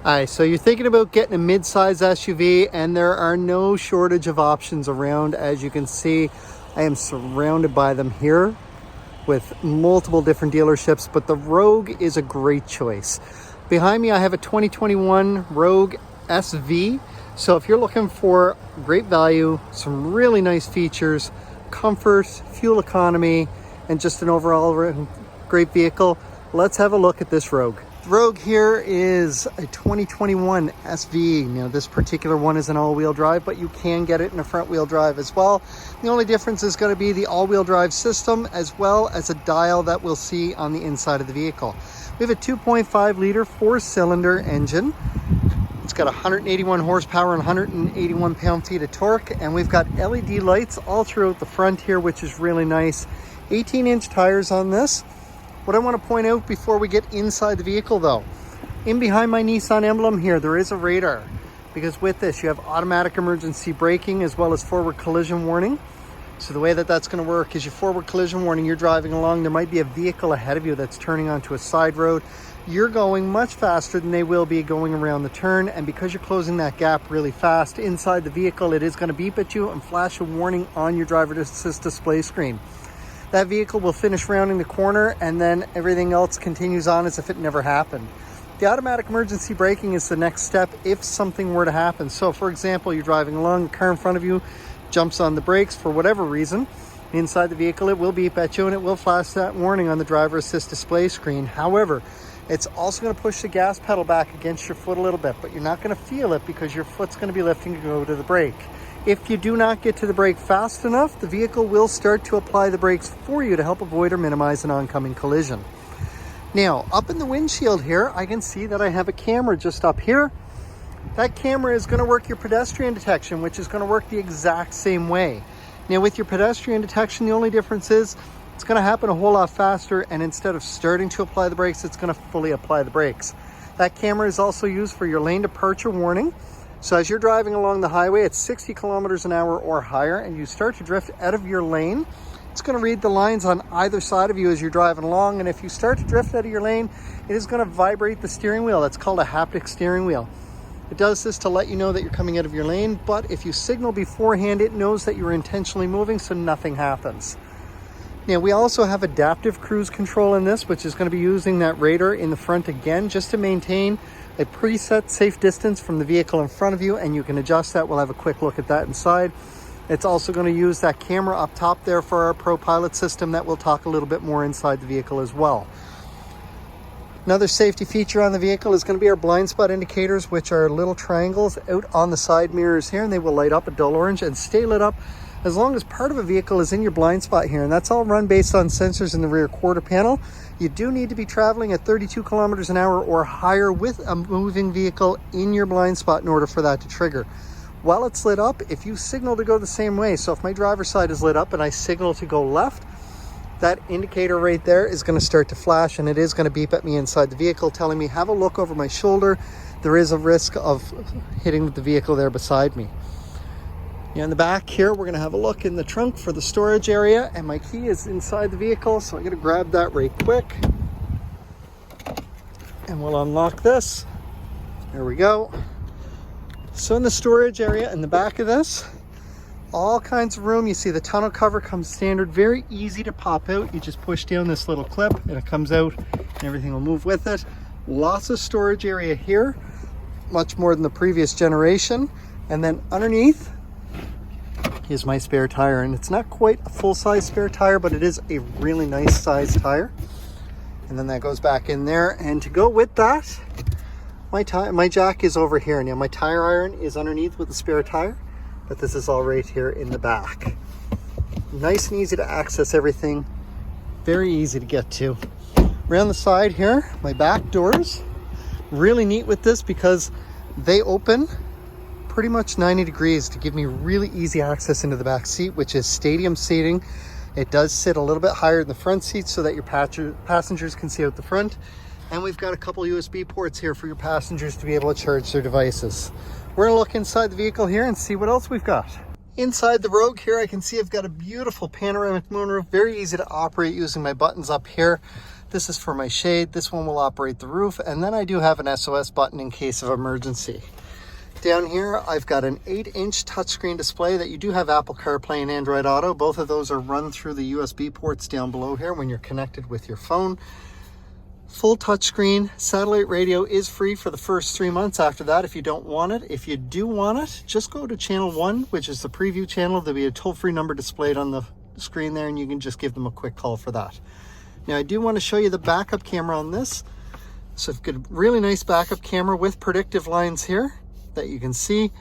Alright, so you're thinking about getting a mid-size SUV, and there are no shortage of options around. As you can see, I am surrounded by them here with multiple different dealerships, but the Rogue is a great choice. Behind me I have a 2021 Rogue SV. So if you're looking for great value, some really nice features, comfort, fuel economy, and just an overall great vehicle, let's have a look at this Rogue. The Rogue here is a 2021 SV. Now this particular one is an all-wheel drive, but you can get it in a front-wheel drive as well. The only difference is going to be the all-wheel drive system, as well as a dial that we'll see on the inside of the vehicle. We have a 2.5 liter 4-cylinder engine. It's got 181 horsepower and 181 pound-feet of torque, and we've got LED lights all throughout the front here, which is really nice. 18-inch tires on this. What I want to point out before we get inside the vehicle though, in behind my Nissan emblem here, there is a radar, because with this you have automatic emergency braking as well as forward collision warning. So the way that that's going to work is your forward collision warning, you're driving along, there might be a vehicle ahead of you that's turning onto a side road. You're going much faster than they will be going around the turn, and because you're closing that gap really fast inside the vehicle, it is going to beep at you and flash a warning on your driver assist display screen. That vehicle will finish rounding the corner, and then everything else continues on as if it never happened. The automatic emergency braking is the next step if something were to happen. So for example, you're driving along, the car in front of you jumps on the brakes for whatever reason. Inside the vehicle, it will beep at you and it will flash that warning on the driver assist display screen. However, it's also going to push the gas pedal back against your foot a little bit, but you're not going to feel it because your foot's going to be lifting to go to the brake. If you do not get to the brake fast enough, the vehicle will start to apply the brakes for you to help avoid or minimize an oncoming collision. Now, up in the windshield here, I can see that I have a camera just up here. That camera is going to work your pedestrian detection, which is going to work the exact same way. Now, with your pedestrian detection, the only difference is it's going to happen a whole lot faster, and instead of starting to apply the brakes, it's going to fully apply the brakes. That camera is also used for your lane departure warning. So as you're driving along the highway at 60 kilometers an hour or higher and you start to drift out of your lane, it's going to read the lines on either side of you as you're driving along. And if you start to drift out of your lane, it is going to vibrate the steering wheel. That's called a haptic steering wheel. It does this to let you know that you're coming out of your lane, but if you signal beforehand, it knows that you're intentionally moving, so nothing happens. Now, we also have adaptive cruise control in this, which is going to be using that radar in the front again, just to maintain a preset safe distance from the vehicle in front of you, and you can adjust that. We'll have a quick look at that inside. It's also going to use that camera up top there for our Pro Pilot system that we'll talk a little bit more inside the vehicle as well. Another safety feature on the vehicle is going to be our blind spot indicators, which are little triangles out on the side mirrors here, and they will light up a dull orange and stay lit up as long as part of a vehicle is in your blind spot here, and that's all run based on sensors in the rear quarter panel. You do need to be traveling at 32 kilometers an hour or higher with a moving vehicle in your blind spot in order for that to trigger. While it's lit up, if you signal to go the same way, so if my driver's side is lit up and I signal to go left, that indicator right there is going to start to flash, and it is going to beep at me inside the vehicle telling me, have a look over my shoulder. There is a risk of hitting the vehicle there beside me. In the back here, we're going to have a look in the trunk for the storage area, and my key is inside the vehicle, so I'm going to grab that right quick and we'll unlock this. There we go. So in the storage area in the back of this, all kinds of room. You see the tonneau cover comes standard, very easy to pop out. You just push down this little clip and it comes out and everything will move with it. Lots of storage area here, much more than the previous generation. And then underneath is my spare tire, and it's not quite a full-size spare tire, but it is a really nice size tire. And then that goes back in there, and to go with that, my jack is over here. Now my tire iron is underneath with the spare tire, but this is all right here in the back. Nice and easy to access everything, very easy to get to. Around the side here, my back doors, really neat with this because they open pretty much 90 degrees to give me really easy access into the back seat, which is stadium seating. It does sit a little bit higher in the front seat so that your passengers can see out the front. And we've got a couple USB ports here for your passengers to be able to charge their devices. We're gonna look inside the vehicle here and see what else we've got. Inside the Rogue here, I can see I've got a beautiful panoramic moonroof, very easy to operate using my buttons up here. This is for my shade. This one will operate the roof. And then I do have an SOS button in case of emergency. Down here, I've got an 8-inch touchscreen display that you do have Apple CarPlay and Android Auto. Both of those are run through the USB ports down below here when you're connected with your phone. Full touchscreen. Satellite radio is free for the first 3 months. After that, if you don't want it, if you do want it, just go to channel 1, which is the preview channel. There'll be a toll-free number displayed on the screen there, and you can just give them a quick call for that. Now, I do want to show you the backup camera on this. So I've got a really nice backup camera with predictive lines here that you can see.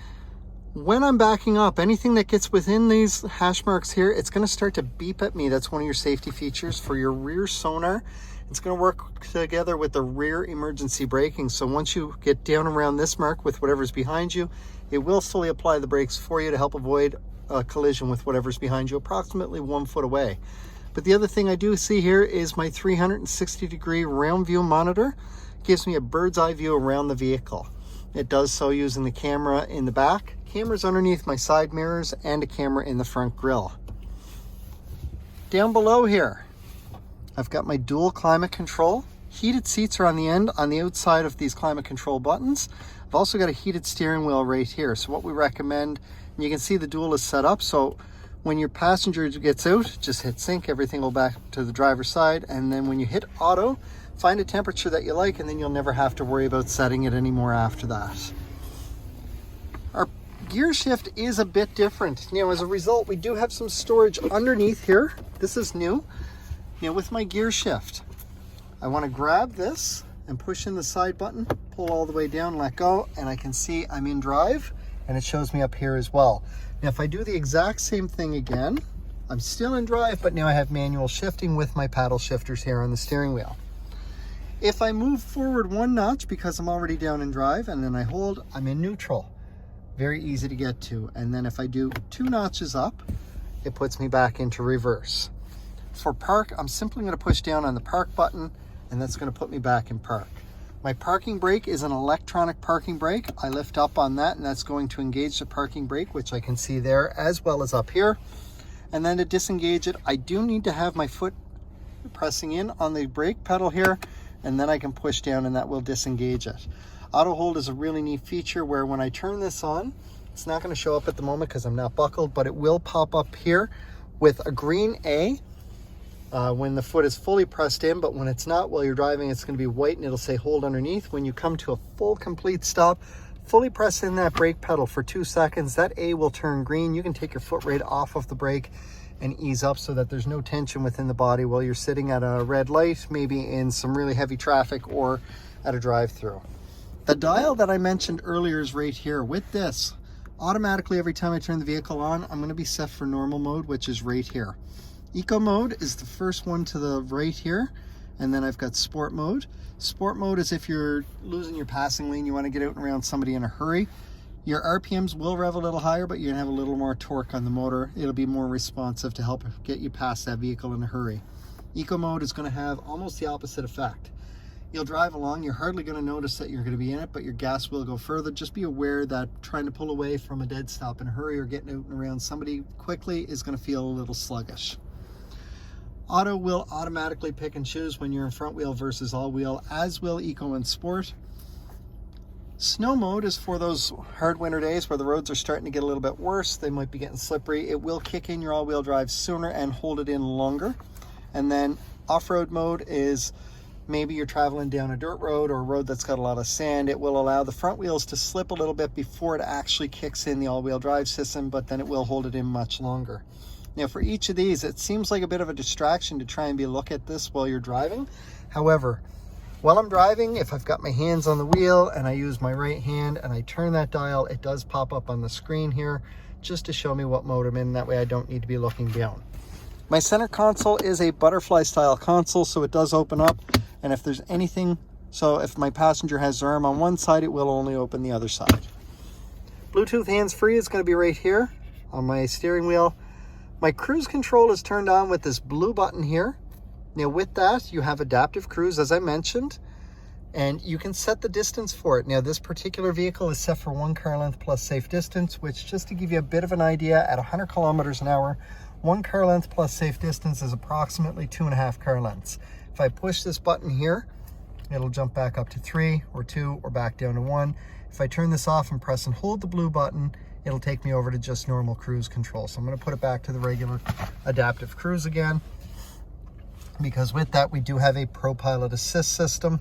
When I'm backing up, anything that gets within these hash marks here, it's going to start to beep at me. That's one of your safety features for your rear sonar. It's going to work together with the rear emergency braking. So once you get down around this mark with whatever's behind you, it will fully apply the brakes for you to help avoid a collision with whatever's behind you, approximately 1 foot away. But the other thing I do see here is my 360-degree round view monitor. It gives me a bird's eye view around the vehicle. It does so using the camera in the back, cameras underneath my side mirrors, and a camera in the front grille. Down below here, I've got my dual climate control. Heated seats are on the end, on the outside of these climate control buttons. I've also got a heated steering wheel right here. So what we recommend, and you can see the dual is set up, so when your passenger gets out, just hit sync, everything will back to the driver's side, and then when you hit auto, find a temperature that you like, and then you'll never have to worry about setting it anymore after that. Our gear shift is a bit different. Now, as a result, we do have some storage underneath here. This is new. Now, with my gear shift, I want to grab this and push in the side button, pull all the way down, let go, and I can see I'm in drive, and it shows me up here as well. Now, if I do the exact same thing again, I'm still in drive, but now I have manual shifting with my paddle shifters here on the steering wheel. If I move forward 1 notch because I'm already down in drive and then I hold, I'm in neutral. Very easy to get to. And then if I do 2 notches up, it puts me back into reverse. For park, I'm simply going to push down on the park button, and that's going to put me back in park. My parking brake is an electronic parking brake. I lift up on that, and that's going to engage the parking brake, which I can see there as well as up here. And then to disengage it, I do need to have my foot pressing in on the brake pedal here, and then I can push down and that will disengage it. Auto hold is a really neat feature where when I turn this on, it's not going to show up at the moment because I'm not buckled, but it will pop up here with a green A when the foot is fully pressed in, but when it's not while you're driving, it's going to be white and it'll say hold underneath. When you come to a full complete stop, fully press in that brake pedal for 2 seconds, that A will turn green. You can take your foot right off of the brake and ease up so that there's no tension within the body while you're sitting at a red light, maybe in some really heavy traffic or at a drive-through. The dial that I mentioned earlier is right here. With this, automatically every time I turn the vehicle on, I'm going to be set for normal mode, which is right here. Eco mode is the first one to the right here, and then I've got sport mode. Sport mode is if you're losing your passing lane, you want to get out and around somebody in a hurry. Your RPMs will rev a little higher, but you're gonna have a little more torque on the motor. It'll be more responsive to help get you past that vehicle in a hurry. Eco mode is gonna have almost the opposite effect. You'll drive along, you're hardly gonna notice that you're gonna be in it, but your gas will go further. Just be aware that trying to pull away from a dead stop in a hurry or getting out and around somebody quickly is gonna feel a little sluggish. Auto will automatically pick and choose when you're in front wheel versus all wheel, as will Eco and Sport. Snow mode is for those hard winter days where the roads are starting to get a little bit worse. They might be getting slippery. It will kick in your all-wheel drive sooner and hold it in longer. And then off-road mode is maybe you're traveling down a dirt road or a road that's got a lot of sand. It will allow the front wheels to slip a little bit before it actually kicks in the all-wheel drive system, but then it will hold it in much longer. Now, for each of these, it seems like a bit of a distraction to try and look at this while you're driving. However, while I'm driving, if I've got my hands on the wheel and I use my right hand and I turn that dial, it does pop up on the screen here just to show me what mode I'm in. That way I don't need to be looking down. My center console is a butterfly style console, so it does open up. And if there's anything, so if my passenger has their arm on one side, it will only open the other side. Bluetooth hands-free is going to be right here on my steering wheel. My cruise control is turned on with this blue button here. Now with that, you have adaptive cruise, as I mentioned, and you can set the distance for it. Now this particular vehicle is set for 1 car length plus safe distance, which, just to give you a bit of an idea, at 100 kilometers an hour, 1 car length plus safe distance is approximately 2.5 car lengths. If I push this button here, it'll jump back up to 3 or 2 or back down to 1. If I turn this off and press and hold the blue button, it'll take me over to just normal cruise control. So I'm going to put it back to the regular adaptive cruise again, because with that we do have a ProPilot Assist system,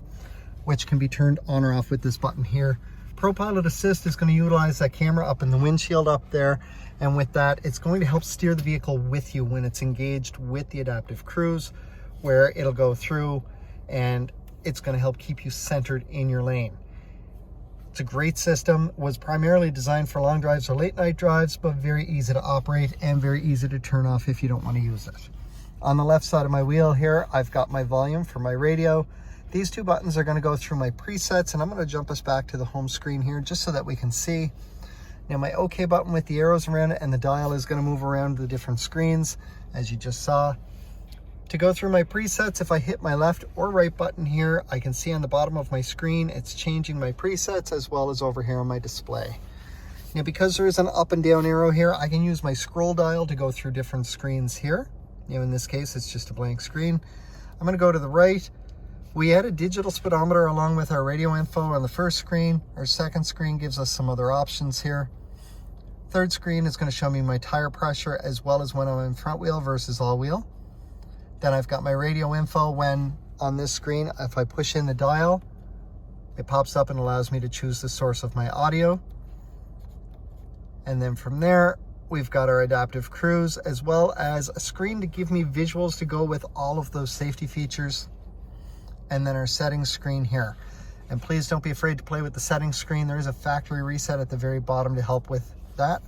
which can be turned on or off with this button here. ProPilot Assist is going to utilize that camera up in the windshield up there, and with that it's going to help steer the vehicle with you when it's engaged with the adaptive cruise, where it'll go through and it's going to help keep you centered in your lane. It's a great system, was primarily designed for long drives or late night drives, but very easy to operate and very easy to turn off if you don't want to use it. On the left side of my wheel here, I've got my volume for my radio. These two buttons are going to go through my presets, and I'm going to jump us back to the home screen here just so that we can see. Now my OK button with the arrows around it and the dial is going to move around the different screens, as you just saw. To go through my presets, if I hit my left or right button here, I can see on the bottom of my screen, it's changing my presets as well as over here on my display. Now, because there is an up and down arrow here, I can use my scroll dial to go through different screens here. Now, in this case, it's just a blank screen. I'm going to go to the right. We add a digital speedometer along with our radio info on the first screen. Our second screen gives us some other options here. Third screen is going to show me my tire pressure as well as when I'm in front wheel versus all wheel. Then I've got my radio info when on this screen, if I push in the dial, it pops up and allows me to choose the source of my audio. And then from there, we've got our adaptive cruise as well as a screen to give me visuals to go with all of those safety features. And then our settings screen here. And please don't be afraid to play with the settings screen. There is a factory reset at the very bottom to help with that.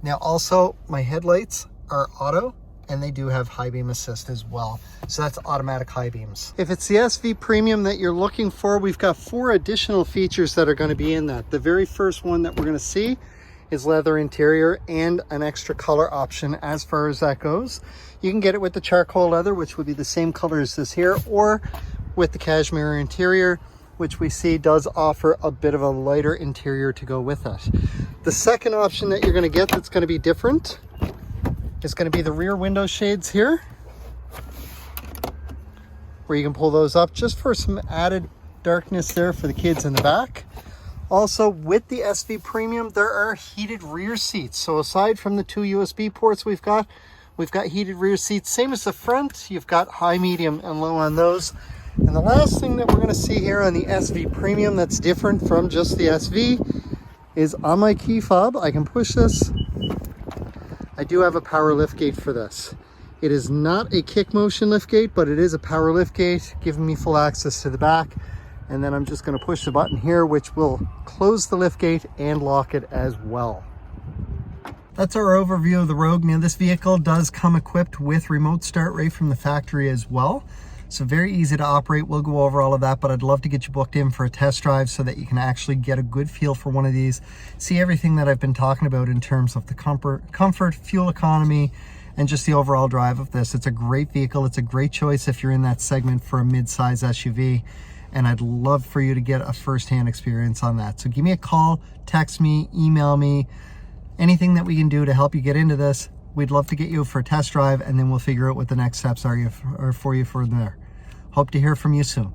Now also, my headlights are auto, and they do have high beam assist as well. So that's automatic high beams. If it's the SV Premium that you're looking for, we've got 4 additional features that are going to be in that. The very first one that we're going to see is leather interior and an extra color option as far as that goes. You can get it with the charcoal leather, which would be the same color as this here, or with the cashmere interior, which we see does offer a bit of a lighter interior to go with it. The second option that you're going to get that's going to be different is going to be the rear window shades here, where you can pull those up just for some added darkness there for the kids in the back. Also, with the SV Premium, there are heated rear seats. So aside from the 2 USB ports we've got heated rear seats. Same as the front, you've got high, medium, and low on those. And the last thing that we're going to see here on the SV Premium that's different from just the SV is on my key fob, I can push this. I do have a power lift gate for this. It is not a kick motion lift gate, but it is a power lift gate, giving me full access to the back. And then I'm just going to push the button here, which will close the lift gate and lock it as well. That's our overview of the Rogue. Now, this vehicle does come equipped with remote start right from the factory as well. So very easy to operate. We'll go over all of that, but I'd love to get you booked in for a test drive so that you can actually get a good feel for one of these. See everything that I've been talking about in terms of the comfort, fuel economy, and just the overall drive of this. It's a great vehicle. It's a great choice if you're in that segment for a mid-size SUV. And I'd love for you to get a first-hand experience on that. So give me a call, text me, email me, anything that we can do to help you get into this. We'd love to get you for a test drive, and then we'll figure out what the next steps are for you from there. Hope to hear from you soon.